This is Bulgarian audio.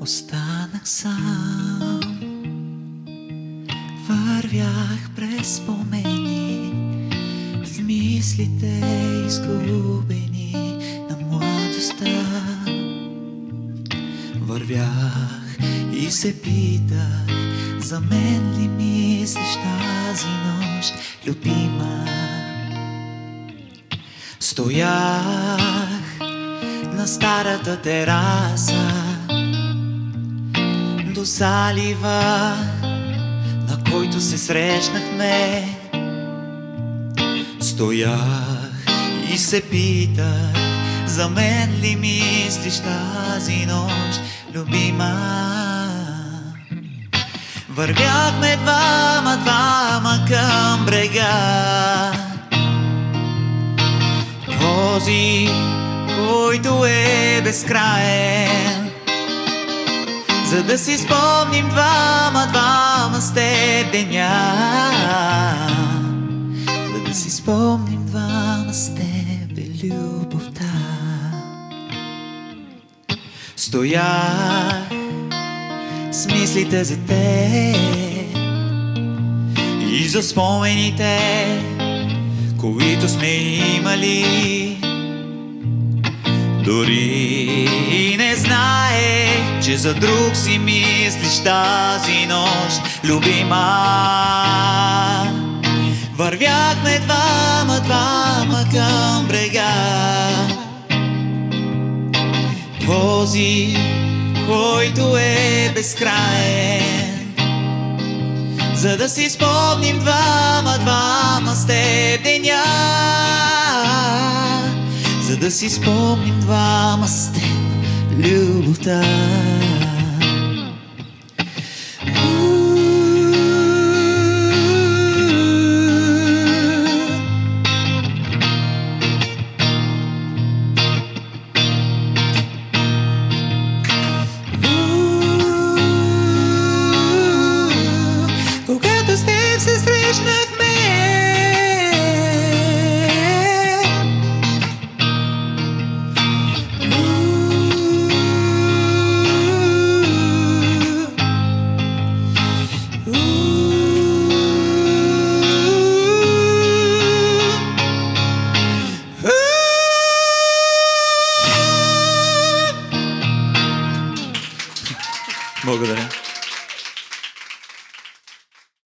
Останах сам, вървях през спомени, в мислите изгубени на младостта. Вървях и се питах, за мен ли мислиш тази нощ, любима? Стоях на старата тераса до залива, на който се срещнахме. Стоях и се питах, за мен ли мислиш тази нощ, любима? Вървяхме двама към брега, този, който е безкраен, за да си спомним двама с теб деня, за да си спомним двама с теб любовта. Стоях с мислите за теб и за спомените, които сме имали. Дори не знаех, че за друг си мислиш тази нощ, любима. Вървяхме двама към брега, този, който е безкраен, за да си спомним двама с теб деня, за да си спомним двама с теб любовта. Когато с теб се срещнахме,